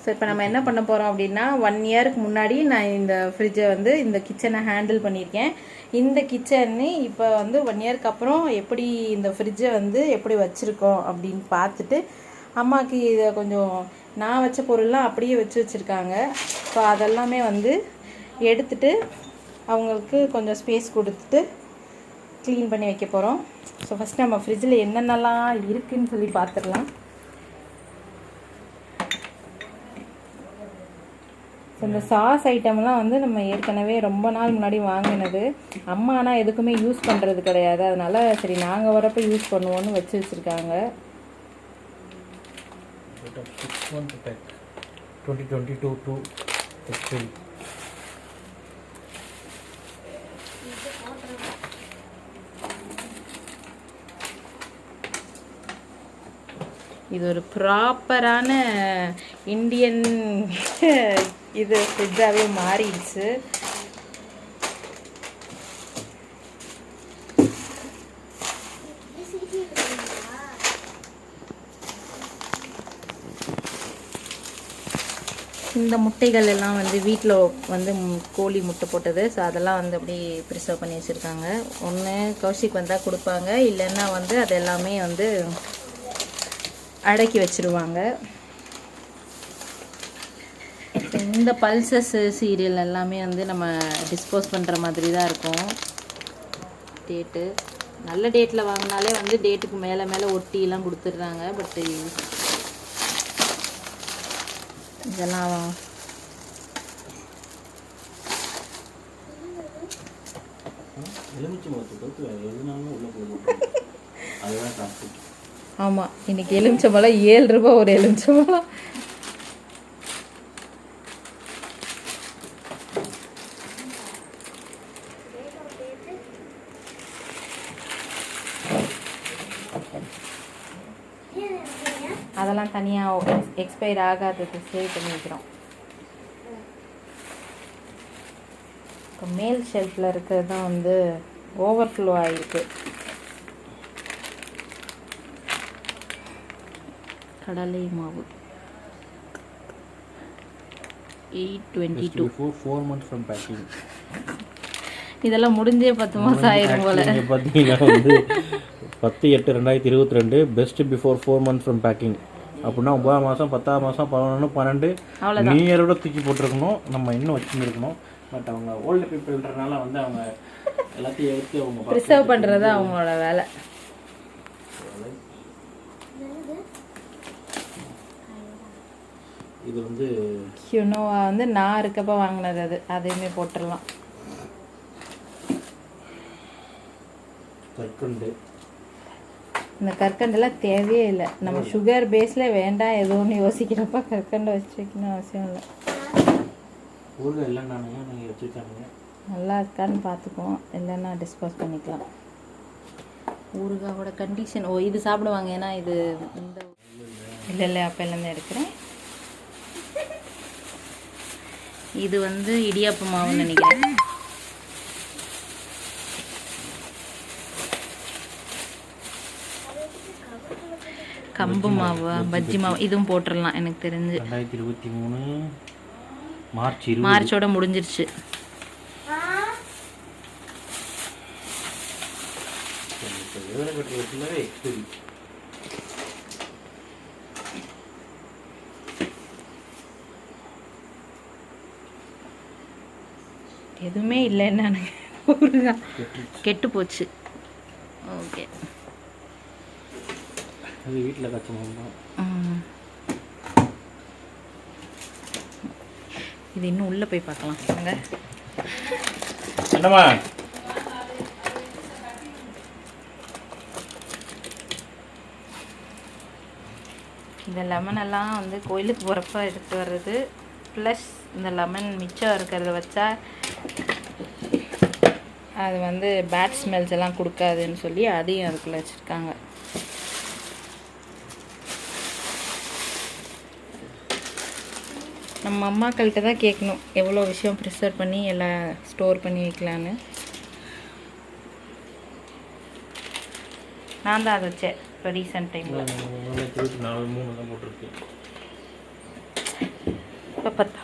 So இப்போ நம்ம என்ன பண்ண போகிறோம் அப்படின்னா 1 இயருக்கு முன்னாடி நான் இந்த ஃப்ரிட்ஜை வந்து இந்த கிச்சனை ஹேண்டில் பண்ணியிருக்கேன். இந்த கிச்சன்னு இப்போ வந்து 1 இயருக்கு அப்புறம் எப்படி இந்த ஃப்ரிட்ஜை வந்து எப்படி வச்சுருக்கோம் அப்படின்னு பார்த்துட்டு அம்மாவுக்கு இதை கொஞ்சம் நான் வச்ச பொருள்லாம் அப்படியே வச்சுருக்காங்க. ஸோ அதெல்லாமே வந்து எடுத்துட்டு அவங்களுக்கு கொஞ்சம் ஸ்பேஸ் கொடுத்துட்டு க்ளீன் பண்ணி வைக்க போகிறோம். ஸோ ஃபஸ்ட்டு நம்ம ஃப்ரிட்ஜில் என்னென்னலாம் இருக்குதுன்னு சொல்லி பார்த்துடலாம். இந்த சாஸ் ஐட்டம்லாம் வந்து நம்ம ஏற்கனவே ரொம்ப நாள் முன்னாடி வாங்கினது. அம்மா ஆனால் எதுக்குமே யூஸ் பண்ணுறது கிடையாது, அதனால சரி நாங்கள் வரப்போ யூஸ் பண்ணுவோன்னு வச்சு வச்சுருக்காங்க. 2022 to April. இது ஒரு ப்ராப்பரான இந்தியன் இது ஃப்ரிட்ஜாகவே மாறிடுச்சு. இந்த முட்டைகள் எல்லாம் வந்து வீட்டில் வந்து கோழி முட்டை போட்டது. ஸோ அதெல்லாம் வந்து அப்படி ப்ரிசர்வ் பண்ணி வச்சுருக்காங்க. ஒன்று கௌஷிக் வந்தால் கொடுப்பாங்க, இல்லைன்னா வந்து அது எல்லாமே வந்து அடக்கி வச்சுருவாங்க. இந்த பல்சஸ் சீரியல் எல்லாமே வந்து நம்ம டிஸ்போஸ் பண்ணுற மாதிரி தான் இருக்கும். டேட்டு நல்ல டேட்டில் வாங்கினாலே வந்து டேட்டுக்கு மேலே மேலே ஒட்டிலாம் கொடுத்துட்றாங்க. பட் இதெல்லாம் ஆமாம், இன்னைக்கு எலுமிச்சம்பழம் 7 ரூபா ஒரு எலுமிச்சம்பழம். அதெல்லாம் தனியாக எக்ஸ்பயர் ஆகாதது சேவ் பண்ணி வைக்கிறோம். இப்போ மேல் ஷெல்ஃபில் இருக்கிறது தான் வந்து ஓவர்ஃப்ளோ ஆகிருக்கு. கடலை மாவு 822 4 months from packing. இதெல்லாம் முடிஞ்சே 10 மாதம் ஆயிரும் போல. பார்த்தீங்கன்னா வந்து 10/8/2022 best before 4 months from packing. அப்படின்னா 9 மாதம் 10 மாதம் 11 12 நியூ தூக்கி போட்டிருக்கணும். நம்ம இன்னும் வச்சுருக்கணும். பட் அவங்க ஓல்டு பீப்புள்ன்றனால வந்து அவங்க எல்லாத்தையும் எடுத்து அவங்க ப்ரிசர்வ் பண்ணுறது அவங்களோட வேலை. இது வந்து கியூனோவா வந்து நான் இருக்கப்போ வாங்கினது, அது அதையுமே போட்டுடலாம். கற்கண்டு, இந்த கற்கண்டெல்லாம் தேவையே இல்லை. நம்ம சுகர் பேஸில் வேண்டாம் எதுவும் யோசிக்கிறப்ப கற்கண்டை வச்சு வைக்கணும் அவசியம் இல்லை. ஊறுகாய் எல்லாம் நீங்கள் வச்சுருக்காங்க, நல்லா இருக்கான்னு பார்த்துக்குவோம், இல்லைன்னா டிஸ்போஸ் பண்ணிக்கலாம். ஊறுகாவோட கண்டிஷன் இது சாப்பிடுவாங்க. ஏன்னா இது இந்த இல்லை அப்போலேருந்து எடுக்கிறேன். இது வந்து இடியாப்ப மாவுன்னு நினைக்கிறேன். கம்பு மாவு, பஜ்ஜி மாவு இதுவும் போட்டுடலாம். எனக்கு தெரிஞ்சு 2023 மார்ச்சோட முடிஞ்சிருச்சு. எதுவுமே இல்லை, என்னன்னு கெட்டு போச்சு. ஓகே, அது வீட்டில் கச்சமாக இது இன்னும் உள்ளே போய் பார்க்கலாம். வாங்க. என்னம்மா இந்த லெமன் எல்லாம் வந்து கோயிலுக்கு போகிறப்ப எடுத்து வர்றது. ப்ளஸ் இந்த லெமன் மிச்சம் இருக்கிறத வச்சா அது வந்து பேட் ஸ்மெல்ஸ் எல்லாம் கொடுக்காதுன்னு சொல்லி அதையும் அதுக்குள்ளே வச்சுருக்காங்க. நம்ம அம்மாக்கள்கிட்ட தான் கேட்கணும் எவ்வளோ விஷயம் ப்ரிசர்வ் பண்ணி எல்லாம் ஸ்டோர் பண்ணி வைக்கலான்னு. நான் தான் அதை வச்சேன் இப்போ ரீசெண்ட் டைமில். 4 3 தான் போட்டிருக்கு. பார்த்தா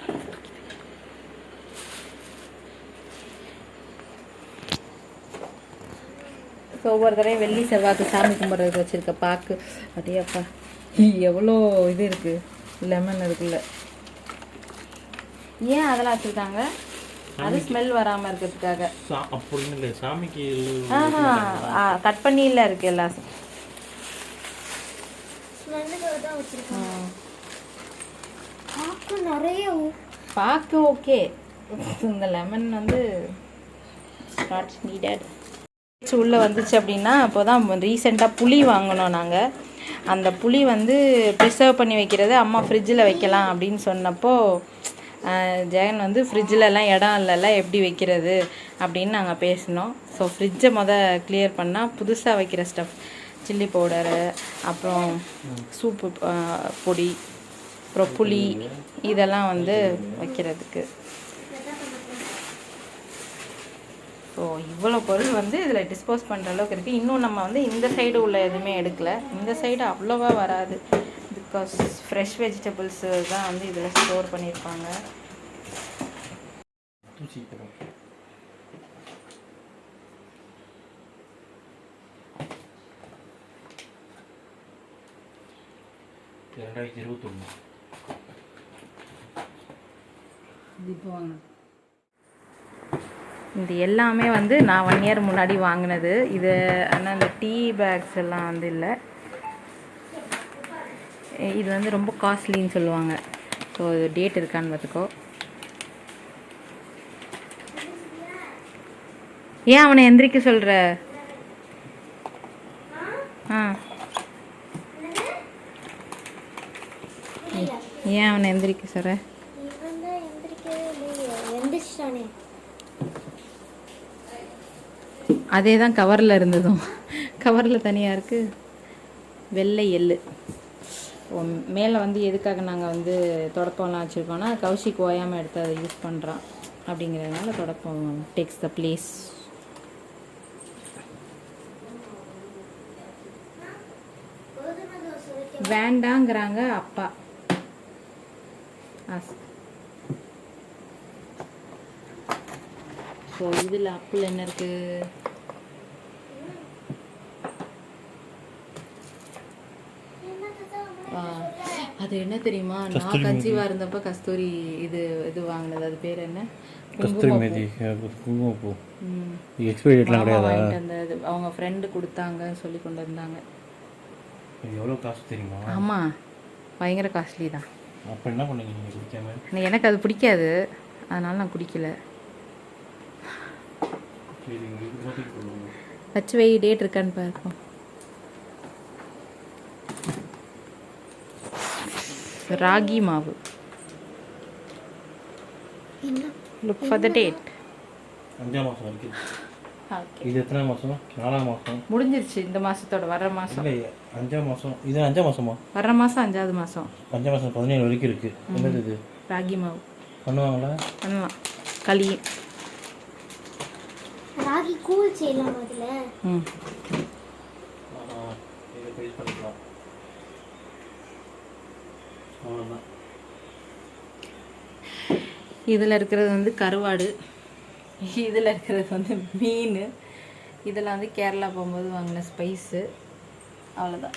ஸோ ஒவ்வொரு தடவையும் வெள்ளி செவ்வாய்க்கு சாமி கும்பிட்றதுக்கு வச்சுருக்க பாக்கு அதையாப்பா எவ்வளோ இது இருக்குது லெமன் இருக்குல்ல. ஏன் அதெல்லாம் வச்சுருக்காங்க? அது ஸ்மெல் வராமல் இருக்கிறதுக்காக. அப்படின்னு இல்லை, சாமிக்கு கட் பண்ணியில் இருக்குது எல்லாம். பாக்கு ஓகே, இந்த லெமன் வந்து நாட் நீடட். உள்ளே வந்துச்சு அப்படின்னா இப்போ தான் ரீசெண்டாக புளி வாங்கினோம் நாங்கள். அந்த புளி வந்து ப்ரிசர்வ் பண்ணி வைக்கிறது அம்மா ஃப்ரிட்ஜில் வைக்கலாம் அப்படின்னு சொன்னப்போ ஜெகன் வந்து ஃப்ரிட்ஜிலலாம் இடம் இல்லைல்ல, எப்படி வைக்கிறது அப்படின்னு நாங்கள் பேசினோம். ஸோ ஃப்ரிட்ஜை கிளியர் பண்ணால் புதுசாக வைக்கிற ஸ்டஃப், சில்லி பவுடரு, அப்புறம் சூப்பு பொடி, அப்புறம் புளி, இதெல்லாம் வந்து வைக்கிறதுக்கு. ஸோ இவ்வளோ பொருள் வந்து இதில் டிஸ்போஸ் பண்ணுற அளவுக்கு இருக்குது. இன்னும் நம்ம வந்து இந்த சைடு உள்ள எதுவுமே எடுக்கலை. இந்த சைடு அவ்வளோவா வராது, பிகாஸ் ஃப்ரெஷ் வெஜிடபிள்ஸு தான் வந்து இதில் ஸ்டோர் பண்ணியிருப்பாங்க. இது எல்லாமே வந்து நான் 1 இயர் முன்னாடி வாங்கினது இது. ஆனால் இந்த டீ பேக்ஸ் எல்லாம் வந்து இல்லை, இது வந்து ரொம்ப காஸ்ட்லின்னு சொல்லுவாங்க. ஸோ இது டேட் இருக்கான்னு பார்த்துக்கோ. ஏன் அவனை எந்திரிக்க சொல்கிற? ஏன் அவனை எந்திரிக்க சொல்கிற? அதே தான் கவரில் இருந்ததும், கவரில் தனியாக இருக்குது. வெள்ளை எள்ளு மேலே வந்து எதுக்காக நாங்கள் வந்து தொடப்பம்லாம் வச்சுருக்கோன்னா, கௌஷிக் ஓயாமல் எடுத்து அதை யூஸ் பண்ணுறான் அப்படிங்கிறதுனால தொடப்பம் டேக்ஸ் த பிளேஸ். வேண்டாங்கிறாங்க அப்பா. ஸோ இதில் அப்பிள் என்ன இருக்குது? அது என்ன தெரியுமா, நான் கன்சீவாக இருந்தப்போ கஸ்தூரி இது இது வாங்கினது, அது பேர் என்ன, குங்குமப்பூ. எக்ஸ்பைரி டேட்லாம் கிடையாது, அந்த அவங்க ஃப்ரெண்டு கொடுத்தாங்க சொல்லி கொண்டு வந்தாங்க. எவ்வளோ காசு தெரியுமா? ஆமாம், பயங்கர காஸ்ட்லி தான். அப்போ என்ன பண்ணீங்க நீங்கள் குடிக்காம? எனக்கு அது பிடிக்காது, அதனால நான் குடிக்கல. வச்சு வை, டேட் இருக்கான்னு பார்ப்போம். ராகி மாவு. Look for the date. 5ஆம் மாதம் வரைக்கும். இது எத்தனை மாதம்? 4ஆம் மாதம் முடிஞ்சிருச்சு. இந்த மாதத்தோட வர்ற மாதம் இல்லை, 5ஆம் மாதம். இது 5ஆம் மாதமா? வர்ற மாதம் 5ஆவது மாதம். 5ஆம் மாதம் 17 வரைக்கும் இருக்குது. என்னது இது? ராகி மாவு பண்ணுவாங்களா? பண்ணலாம். களி, ராகி கூழ் செய்யலாம் முதல்ல. இதை பேஸ் பண்ணிக்கலாம். அவ்வளோதான். இதில் இருக்கிறது வந்து கருவாடு, இதில் இருக்கிறது வந்து மீன், இதெல்லாம் வந்து கேரளா போகும்போது வாங்கின ஸ்பைஸு. அவ்வளோதான்.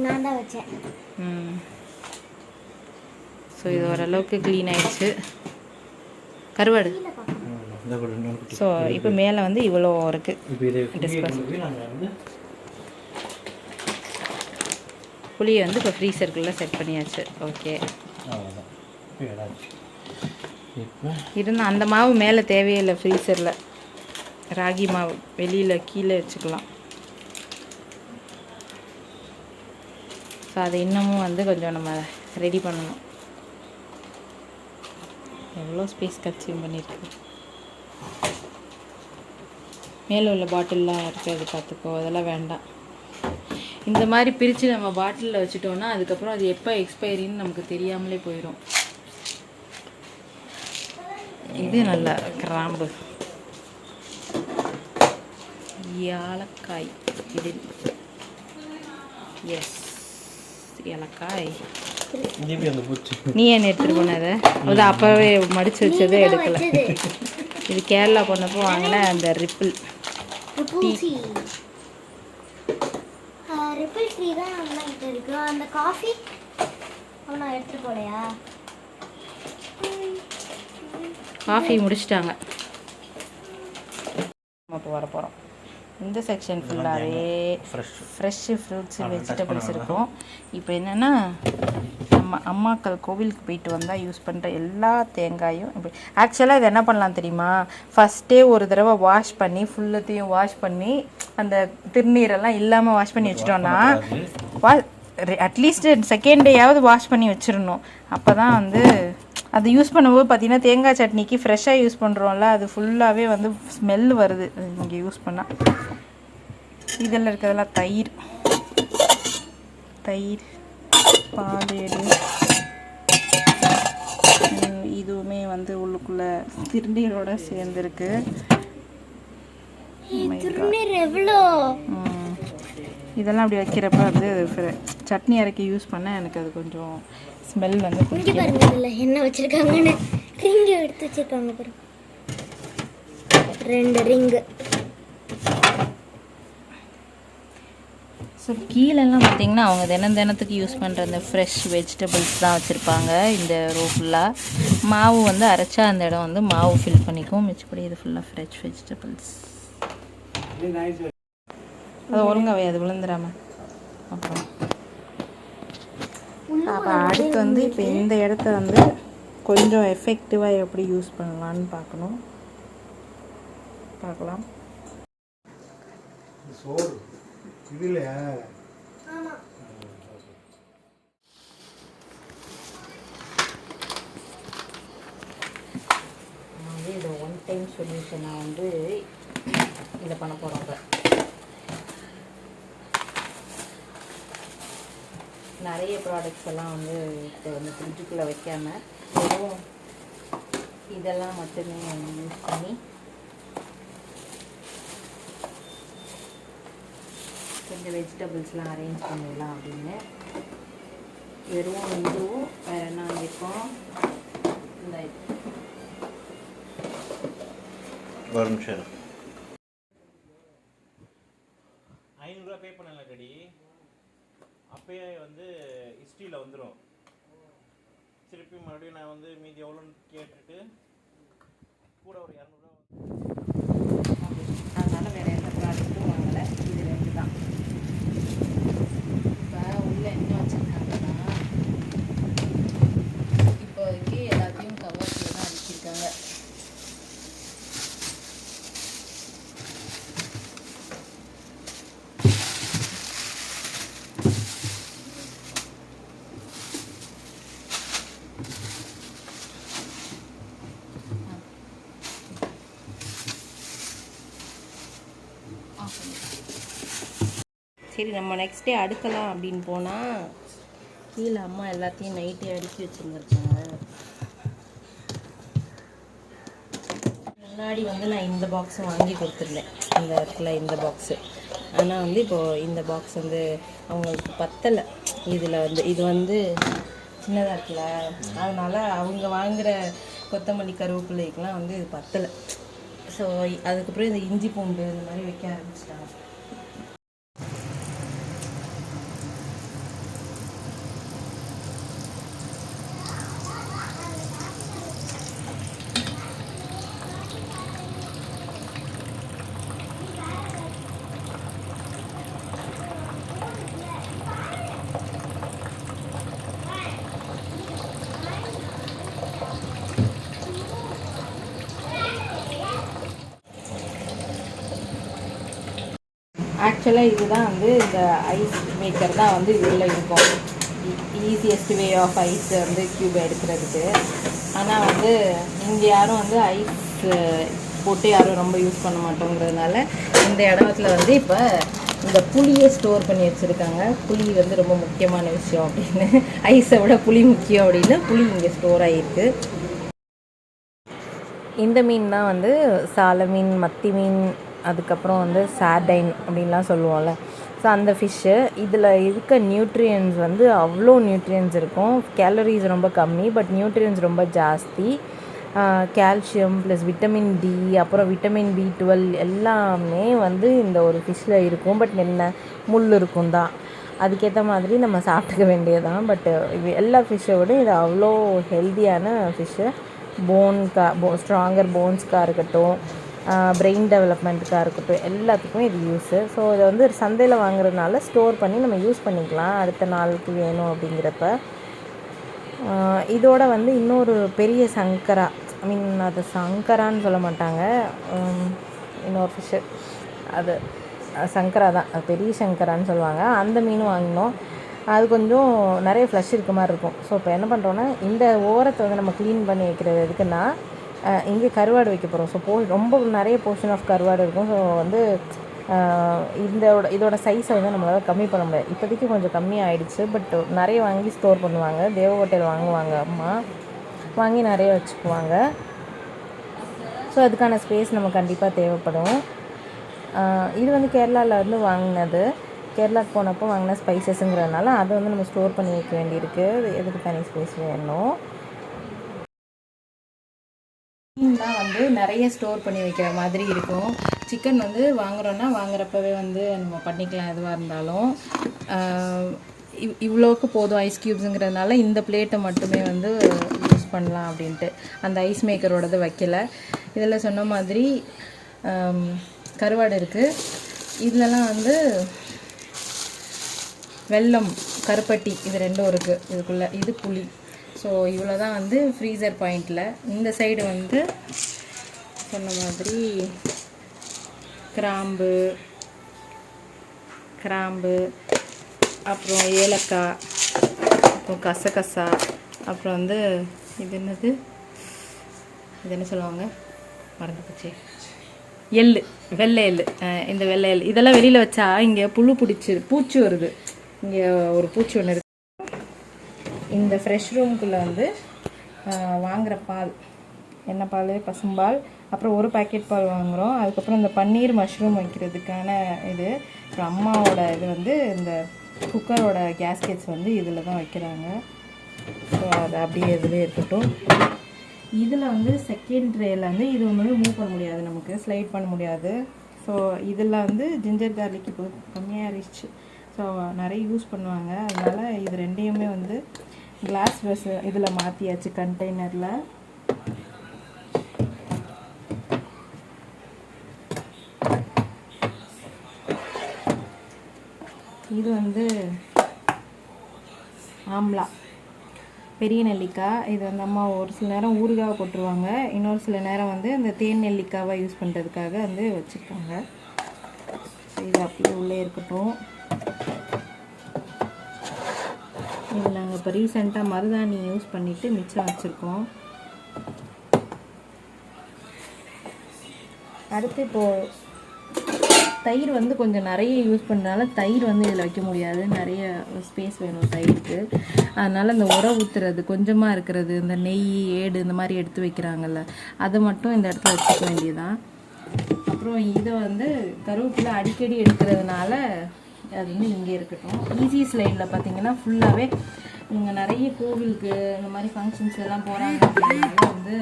நான் தான் வச்சேன். ஸோ இது ஓரளவுக்கு க்ளீன் ஆயிடுச்சு கருவாடு. ஸோ இப்போ மேலே வந்து இவ்வளோ இருக்குது. புளியை வந்து இப்போ ஃப்ரீசருக்குள்ளே செட் பண்ணியாச்சு. ஓகே, இருந்தால் அந்த மாவு மேலே தேவையில்லை, ஃப்ரீசரில் ராகி மாவு வெளியில் கீழே வச்சுக்கலாம். ஸோ அதை இன்னமும் வந்து கொஞ்சம் நம்ம ரெடி பண்ணணும். எவ்வளோ ஸ்பேஸ் கன்சியூம் பண்ணியிருக்கு. மேலே உள்ள பாட்டில்லாம் இருக்கிறது பார்த்துக்கோ, அதெல்லாம் வேண்டாம். இந்த மாதிரி பிரித்து நம்ம பாட்டிலில் வச்சுட்டோன்னா அதுக்கப்புறம் அது எப்போ எக்ஸ்பைரின்னு நமக்கு தெரியாமலே போயிடும். இது நல்ல கிராம்பு, ஏலக்காய், இது எஸ் ஏலக்காய். இங்கே அந்த பூச்சி நீ என்ன எடுத்துகிட்டு போன அதை அது அப்போவே மடித்து வச்சதே எடுக்கலை. இது கேரளா போனப்போ வாங்கின அந்த ரிப்பிள் ரிப்பிள் ட்ரீ தான் அம்மா கிட்ட இருக்கு. அந்த காஃபி அவனா எடுத்துட்டு போலையா? காஃபி முடிச்சிட்டாங்க. நம்ம இப்போ வர போகிறோம். இந்த செக்ஷன் ஃபுல்லாகவே ஃப்ரெஷ்ஷு ஃப்ரூட்ஸு வெஜிடபிள்ஸ் இருக்கும். இப்போ என்னென்னா நம்ம அம்மாக்கள் கோவிலுக்கு போயிட்டு வந்தால் யூஸ் பண்ணுற எல்லா தேங்காயும் இப்படி ஆக்சுவலாக இது என்ன பண்ணலாம் தெரியுமா? ஃபஸ்ட்டே ஒரு தடவை வாஷ் பண்ணி ஃபுல்லத்தையும் வாஷ் பண்ணி அந்த திருநீரெல்லாம் இல்லாமல் வாஷ் பண்ணி வச்சிட்டோன்னா அட்லீஸ்ட் செகண்ட் டேயாவது வாஷ் பண்ணி வச்சிடணும். அப்போ தான் வந்து அது யூஸ் பண்ணும்போது பார்த்திங்கன்னா தேங்காய் சட்னிக்கு ஃப்ரெஷ்ஷாக யூஸ் பண்ணுறோம்ல, அது ஃபுல்லாகவே வந்து ஸ்மெல் வருது இங்கே யூஸ் பண்ணால். இதில் இருக்கிறதெல்லாம் தயிர் பாலேடு இதுவுமே வந்து உள்ளுக்குள்ளே திருநீரோட சேர்ந்துருக்கு. இதெல்லாம் அப்படி வைக்கிறப்ப வந்து சட்னி அரைக்க யூஸ் பண்ண எனக்கு அது கொஞ்சம் ஸ்மெல் வந்து என்ன வச்சிருக்காங்கன்னு ரிங் எடுத்து வச்சிருக்காங்க பாருங்க. 2 ரிங்கு. ஸோ கீழெல்லாம் பார்த்திங்கன்னா அவங்க தினத்துக்கு யூஸ் பண்ணுற அந்த ஃப்ரெஷ் வெஜிடபிள்ஸ் தான் வச்சுருப்பாங்க. இந்த ரோ ஃபுல்லாக மாவு வந்து அரைச்சா அந்த இடம் வந்து மாவு ஃபில் பண்ணிக்கும். மிச்சப்படி இது ஃபுல்லாக ஃப்ரெஷ் வெஜிடபிள்ஸ். அது ஒழுங்காவே அது விழுந்துடாம. அப்புறம் அப்போ அடுத்து வந்து இப்போ இந்த இடத்த வந்து கொஞ்சம் எஃபெக்டிவாக எப்படி யூஸ் பண்ணலான்னு பார்க்கலாம். வந்து இதை ஒன் டைம் சொல்யூஷனாக வந்து இதை பண்ண போகிறோம். நிறைய ப்ராடக்ட்ஸ் எல்லாம் வந்து இப்போ வந்து ஃப்ரிட்ஜுக்குள்ளே வைக்காமல் வெறும் இதெல்லாம் மட்டுமே யூஸ் பண்ணி கொஞ்சம் வெஜிடபிள்ஸ்லாம் அரேஞ்ச் பண்ணிடலாம் அப்படின்னு. வெறும் இதுவும் வேறு என்ன இருக்கும் இந்த ஒரு நிமிஷம் 500 பே பண்ணல ரெடி. அப்பயே வந்து ஹிஸ்ட்ரியில் வந்துடும். திருப்பி மறுபடியும் நான் வந்து மீதி எவ்வளோன்னு கேட்டுட்டு கூட ஒரு 200 அதனால் வேறு எந்த ப்ராடக்ட்டும் வாங்கலை. இது 2 தான். இப்போ உள்ளே என்ன வச்சுருக்காங்கன்னா இப்போதைக்கு எல்லாத்தையும் கவர்ஸில் தான் அடிச்சிருக்காங்க. சரி, நம்ம நெக்ஸ்ட் டே அடுக்கலாம் அப்படின்னு போனால் கீழே அம்மா எல்லாத்தையும் நைட்டே அடுக்கி வச்சுருந்துருக்காங்க. முன்னாடி வந்து நான் இந்த பாக்ஸை வாங்கி கொடுத்துருந்தேன், இந்த இடத்துல இந்த பாக்ஸு. ஆனால் வந்து இப்போது இந்த பாக்ஸ் வந்து அவங்களுக்கு பத்தலை. இதில் வந்து இது வந்து சின்னதாக இருக்குல்ல, அதனால் அவங்க வாங்குகிற கொத்தமல்லி கருவேப்பிள்ளைக்கெலாம் வந்து இது பத்தலை. ஸோ அதுக்கப்புறம் இந்த இஞ்சி பூண்டு இந்த மாதிரி வைக்க ஆரம்பிச்சிட்டாங்க. ஆக்சுவலாக இதுதான் வந்து இந்த ஐஸ் மேக்கர் தான் வந்து இதில் இருக்கும். ஈஸியஸ்ட் வே ஆஃப் ஐஸ் வந்து க்யூப் எடுக்கிறதுக்கு. ஆனால் வந்து இங்கே யாரும் வந்து ஐஸ் போட்டு யாரும் ரொம்ப யூஸ் பண்ண மாட்டோங்கிறதுனால இந்த இடத்துல வந்து இப்போ இந்த புளியை ஸ்டோர் பண்ணி வச்சுருக்காங்க. புளி வந்து ரொம்ப முக்கியமான விஷயம் அப்படின்னு, ஐஸை விட புளி முக்கியம் அப்படின்னு புளி இங்கே ஸ்டோர் ஆகிருக்கு. இந்த மீன் தான் வந்து சால மீன், மத்தி மீன், அதுக்கப்புறம் வந்து சார்டைன் அப்படின்லாம் சொல்லுவோம்ல, ஸோ அந்த ஃபிஷ்ஷு இதில் இருக்க நியூட்ரியன்ஸ் வந்து அவ்வளோ நியூட்ரியன்ஸ் இருக்கும். கேலரிஸ் ரொம்ப கம்மி, பட் நியூட்ரியன்ஸ் ரொம்ப ஜாஸ்தி. கால்சியம் ப்ளஸ் விட்டமின் டி, அப்புறம் விட்டமின் B12 எல்லாமே வந்து இந்த ஒரு ஃபிஷ்ஷில் இருக்கும். பட் என்ன முள் இருக்கும் தான், அதுக்கேற்ற மாதிரி நம்ம சாப்பிட்டுக்க வேண்டியதான். பட் இது எல்லா ஃபிஷ்ஷை விட இது அவ்வளோ ஹெல்த்தியான ஃபிஷ்ஷு. ஸ்ட்ராங்கர் போன்ஸ்க்காக இருக்கட்டும், பிரெயின் டெவலப்மெண்ட்டுக்காக இருக்கட்டும், எல்லாத்துக்குமே இது யூஸு. ஸோ இதை வந்து சந்தையில் வாங்குறதுனால ஸ்டோர் பண்ணி நம்ம யூஸ் பண்ணிக்கலாம் அடுத்த நாளுக்கு வேணும் அப்படிங்கிறப்ப. இதோட வந்து இன்னொரு பெரிய சங்கரா, ஐ மீன் அது சங்கரான்னு சொல்ல மாட்டாங்க, இன்னொரு ஃபிஷ்ஷு அது சங்கரா தான், அது பெரிய சங்கரான்னு சொல்லுவாங்க. அந்த மீன் வாங்கினோம். அது கொஞ்சம் நிறைய ஃப்ளஷ் இருக்க மாதிரி இருக்கும். ஸோ இப்போ என்ன பண்ணுறோன்னா, இந்த ஓரத்தை வந்து நம்ம க்ளீன் பண்ணி வைக்கிறது எதுக்குன்னா, இங்கே கருவாடு வைக்க போகிறோம். ஸோ ரொம்ப நிறைய போர்ஷன் ஆஃப் கருவாடு இருக்கும். ஸோ வந்து இதோட சைஸை வந்து நம்மளால் கம்மி பண்ண முடியாது. இப்போதைக்கு கொஞ்சம் கம்மியாகிடுச்சு. பட் நிறைய வாங்கி ஸ்டோர் பண்ணுவாங்க. தேவகோட்டையில் வாங்குவாங்க அம்மா, வாங்கி நிறைய வச்சுக்குவாங்க. ஸோ அதுக்கான ஸ்பேஸ் நம்ம கண்டிப்பாக தேவைப்படும். இது வந்து கேரளாவில் வந்து வாங்கினது, கேரளாவுக்கு போனப்போ வாங்கின ஸ்பைசஸ்ங்கிறதுனால அதை வந்து நம்ம ஸ்டோர் பண்ணி வைக்க வேண்டியிருக்கு. எதுக்கு தனி ஸ்பேஸ் வேணும். மீன் தான் வந்து நிறைய ஸ்டோர் பண்ணி வைக்கிற மாதிரி இருக்கும். சிக்கன் வந்து வாங்குகிறோன்னா வாங்குறப்பவே வந்து நம்ம பண்ணிக்கலாம் எதுவாக இருந்தாலும். இவ்வளோக்கு போதும் ஐஸ் க்யூப்ஸுங்கிறதுனால இந்த பிளேட்டை மட்டுமே வந்து யூஸ் பண்ணலாம் அப்படின்ட்டு அந்த ஐஸ் மேக்கரோடது வைக்கல. இதில் சொன்ன மாதிரி கருவாடு இருக்குது. இதிலலாம் வந்து வெல்லம், கருப்பட்டி, இது ரெண்டும் இருக்குது இதுக்குள்ளே. இது புளி. ஸோ இவ்வளோ தான் வந்து ஃப்ரீசர் பாயிண்டில். இந்த சைடு வந்து சொன்ன மாதிரி கிராம்பு, அப்புறம் ஏலக்காய், அப்புறம் கசகசா, அப்புறம் வந்து இது என்ன சொல்லுவாங்க மறந்து போச்சு, எள்ளு, வெள்ளை எள்ளு. இந்த வெள்ளை எள்ளு இதெல்லாம் வெளியில் வச்சா இங்கே பூச்சி வருது. இங்கே ஒரு பூச்சி ஒன்று இருக்குது. இந்த ஃப்ரெஷ் ரூமுக்குள்ளே வந்து வாங்குகிற பால், என்ன பால், பசும்பால், அப்புறம் ஒரு பாக்கெட் பால் வாங்குகிறோம். அதுக்கப்புறம் இந்த பன்னீர் மஷ்ரூம் வைக்கிறதுக்கான இது. அப்புறம் அம்மாவோட இது வந்து இந்த குக்கரோட கேஸ்கெட்ஸ் வந்து இதில் தான் வைக்கிறாங்க. ஸோ அது அப்படியே இதிலே இருக்கட்டும். இதில் வந்து செகண்ட் ட்ரேயில் வந்து இது வந்து மூவ் பண்ண முடியாது, நமக்கு ஸ்லைட் பண்ண முடியாது. ஸோ இதில் வந்து ஜிஞ்சர் கார்லிக் இப்போ கம்மியாக இருந்துச்சு. ஸோ நிறைய யூஸ் பண்ணுவாங்க. அதனால் இது ரெண்டையுமே வந்து கிளாஸ் வெஸ் இதில் மாற்றியாச்சு கண்டெய்னரில். இது வந்து ஆம்லா, பெரிய நெல்லிக்காய். இது வந்து அம்மா ஒரு சில நேரம் ஊறுகாவை போட்டுருவாங்க, இன்னொரு சில நேரம் வந்து இந்த தேன் நெல்லிக்காவை யூஸ் பண்ணுறதுக்காக வந்து வச்சுருக்காங்க. இது அப்படியே உள்ளே இருக்கட்டும். இது நாங்கள் இப்போ ரீசெண்டாக மருதாணி யூஸ் பண்ணிவிட்டு மிச்சம் வச்சுருக்கோம். அடுத்து இப்போது தயிர் வந்து கொஞ்சம் நிறைய யூஸ் பண்ணுறதுனால தயிர் வந்து இதில் வைக்க முடியாது, நிறைய ஸ்பேஸ் வேணும் தயிருக்கு. அதனால் இந்த உரம் ஊற்றுறது, கொஞ்சமாக இருக்கிறது, இந்த நெய், ஏடு இந்த மாதிரி எடுத்து வைக்கிறாங்கல்ல, அதை மட்டும் இந்த இடத்துல வச்சுக்க வேண்டியதுதான். அப்புறம் இதை வந்து கருவேப்பிலை அடிக்கடி எடுக்கிறதுனால அது வந்து இங்கே இருக்கட்டும். ஈஸி ஸ்லைடில் பார்த்தீங்கன்னா ஃபுல்லாகவே இவங்க நிறைய கோவிலுக்கு இந்த மாதிரி ஃபங்க்ஷன்ஸ் எல்லாம் போகிறாங்க அப்படின்னால வந்து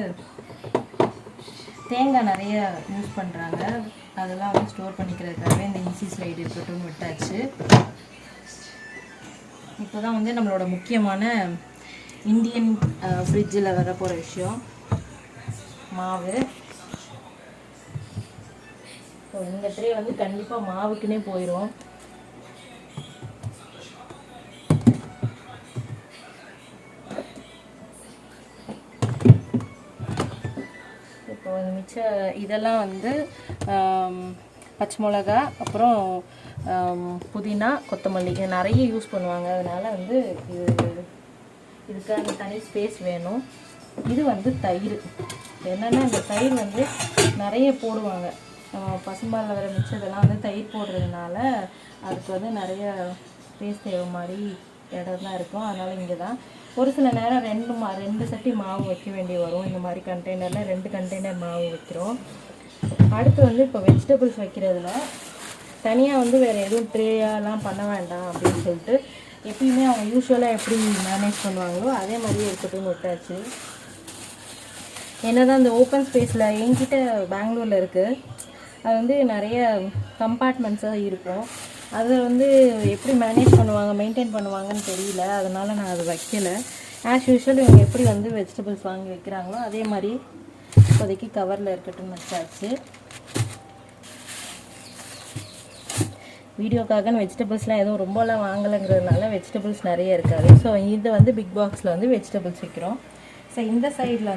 தேங்காய் நிறைய யூஸ் பண்ணுறாங்க. அதெல்லாம் வந்து ஸ்டோர் பண்ணிக்கிறதுக்காகவே இந்த ஈஸி ஸ்லைடு இருக்கட்டும்னு விட்டாச்சு. இப்போ தான் வந்து நம்மளோட முக்கியமான இந்தியன் ஃப்ரிட்ஜில் வர போகிற விஷயம், மாவு. ஸோ இந்த ட்ரே வந்து கண்டிப்பாக மாவுக்குன்னே போயிடும். இப்போ மிச்ச இதெல்லாம் வந்து பச்சை மிளகா, அப்புறம் புதினா, கொத்தமல்லி இது நிறைய யூஸ் பண்ணுவாங்க. அதனால் வந்து இதுக்கான தனி ஸ்பேஸ் வேணும். இது வந்து தயிர். என்னென்னா இந்த தயிர் வந்து நிறைய போடுவாங்க. பசும்பாலில் வர மிச்சதெல்லாம் வந்து தயிர் போடுறதுனால அதுக்கு வந்து நிறைய ஸ்பேஸ் தேவை மாதிரி இடம் தான் இருக்கும். அதனால் இங்கே தான் ஒரு சில நேரம் ரெண்டு சட்டி மாவு வைக்க வேண்டி வரும். இந்த மாதிரி கண்டெய்னரில் 2 கண்டெய்னர் மாவு வைக்கிறோம். அடுத்து வந்து இப்போ வெஜிடபிள்ஸ் வைக்கிறதுல தனியாக வந்து வேறு எதுவும் ட்ரேயெல்லாம் பண்ண வேண்டாம் அப்படின்னு சொல்லிட்டு எப்பயுமே அவங்க யூஸ்வலாக எப்படி மேனேஜ் பண்ணுவாங்களோ அதே மாதிரியே இருக்கட்டும் விட்டாச்சு. என்னதான் அந்த ஓப்பன் ஸ்பேஸில் என்கிட்ட பெங்களூரில் இருக்குது, அது வந்து நிறைய கம்பார்ட்மெண்ட்ஸாக இருக்கும். அதை வந்து எப்படி மேனேஜ் பண்ணுவாங்க மெயின்டைன் பண்ணுவாங்கன்னு தெரியல, அதனால் நான் அதை வைக்கலை. ஆஸ் யூஷுவல் இவங்க எப்படி வந்து வெஜிடபிள்ஸ் வாங்கி வைக்கிறாங்களோ அதே மாதிரி இப்போதைக்கு கவரில் இருக்கட்டும்னு வச்சாச்சு. வீடியோக்காக வெஜிடபிள்ஸ்லாம் எதுவும் ரொம்பலாம் வாங்கலைங்கிறதுனால வெஜிடபிள்ஸ் நிறைய இருக்காது. ஸோ இதை வந்து பிக் பாக்ஸில் வந்து வெஜிடபிள்ஸ் வைக்கிறோம். ஸோ இந்த சைடில்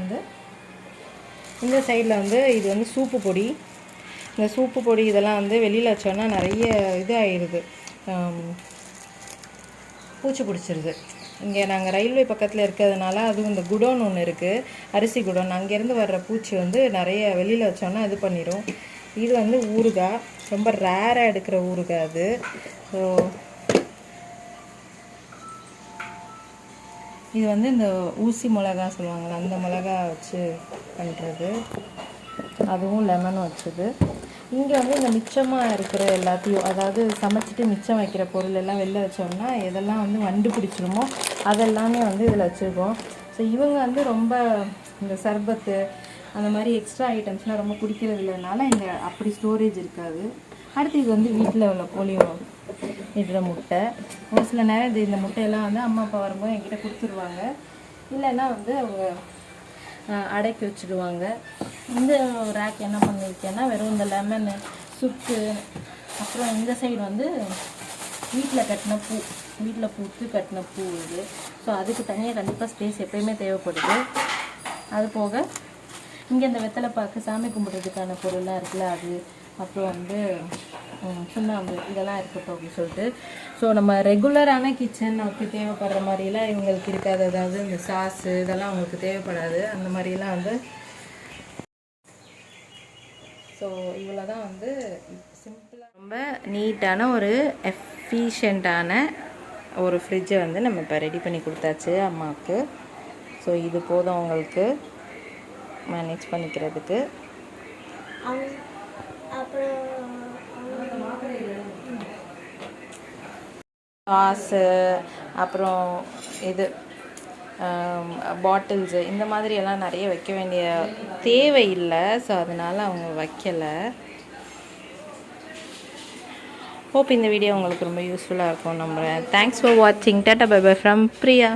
வந்து இது வந்து சூப்பு பொடி. இந்த சூப்பு பொடி இதெல்லாம் வந்து வெளியில் வச்சோன்னா நிறைய இது ஆயிடுது, பூச்சி பிடிச்சிருது. இங்கே நாங்கள் ரயில்வே பக்கத்தில் இருக்கிறதுனால அதுவும் இந்த குடோன் ஒன்று இருக்குது, அரிசி குடோன், அங்கேருந்து வர்ற பூச்சி வந்து நிறைய வெளியில் வச்சோன்னா இது பண்ணிடும். இது வந்து ஊறுகாய், ரொம்ப ரேராக எடுக்கிற ஊறுகாய் அது. ஸோ இது வந்து இந்த ஊசி மிளகா சொல்லுவாங்கள்ல, அந்த மிளகா வச்சு பண்ணுறது, அதுவும் லெமன் வச்சது. இங்கே வந்து இந்த மிச்சமாக இருக்கிற எல்லாத்தையும், அதாவது சமைச்சிட்டு மிச்சம் வைக்கிற பொருள் எல்லாம் வெளில வச்சோம்னா எதெல்லாம் வந்து வண்டு பிடிச்சிருமோ அதெல்லாமே வந்து இதில் வச்சுருக்கோம். ஸோ இவங்க வந்து ரொம்ப இந்த சர்பத்து அந்த மாதிரி எக்ஸ்ட்ரா ஐட்டம்ஸ்லாம் ரொம்ப பிடிக்கிறது இல்லைனால இங்கே அப்படி ஸ்டோரேஜ் இருக்காது. அடுத்து இது வந்து வீட்டில் உள்ள போலியோ இடுற முட்டை. ஒரு சில நேரம் இந்த முட்டையெல்லாம் வந்து அம்மா அப்பா வரும்போது என்கிட்ட கொடுத்துருவாங்க, இல்லைன்னா வந்து அவங்க அடைக்கி வச்சுடுவாங்க. இந்த ரேக் என்ன பண்ணியிருக்கேன்னா வெறும் இந்த லெமனு, சுக்கு, அப்புறம் இந்த சைடு வந்து வீட்டில் கட்டின பூ, வீட்டில் பூத்து கட்டின பூ இது. ஸோ அதுக்கு தனியாக கண்டிப்பாக ஸ்பேஸ் எப்பயுமே தேவைப்படுது. அது போக இங்கே இந்த வெத்தலை பாக்கு சாமி கும்பிட்றதுக்கான பொருள்லாம் இருக்குல்ல அது, அப்புறம் வந்து சுண்ணாம்பு, இதெல்லாம் இருக்கட்டும் அப்படின்னு சொல்லிட்டு. ஸோ நம்ம ரெகுலரான கிச்சனுக்கு தேவைப்படுற மாதிரிலாம் இவங்களுக்கு இருக்காது. அதாவது இந்த சாஸு இதெல்லாம் அவங்களுக்கு தேவைப்படாது, அந்த மாதிரிலாம் வந்து. ஸோ இவ்வளோ தான் வந்து சிம்பிளாக ரொம்ப நீட்டான ஒரு எஃபிஷியண்ட்டான ஒரு ஃப்ரிட்ஜை வந்து நம்ம இப்போ ரெடி பண்ணி கொடுத்தாச்சு அம்மாவுக்கு. ஸோ இது போதும் அவங்களுக்கு மேனேஜ் பண்ணிக்கிறதுக்கு. சாஸு, அப்புறம் இது பாட்டில்ஸு, இந்த மாதிரி எல்லாம் நிறைய வைக்க வேண்டிய தேவை இல்லை. ஸோ அதனால் அவங்க வைக்கலை. ஹோப் இந்த வீடியோ உங்களுக்கு ரொம்ப யூஸ்ஃபுல்லாக இருக்கும் நம்புகிறேன். தேங்க்ஸ் ஃபார் வாட்சிங். Tata bye bye from Priya.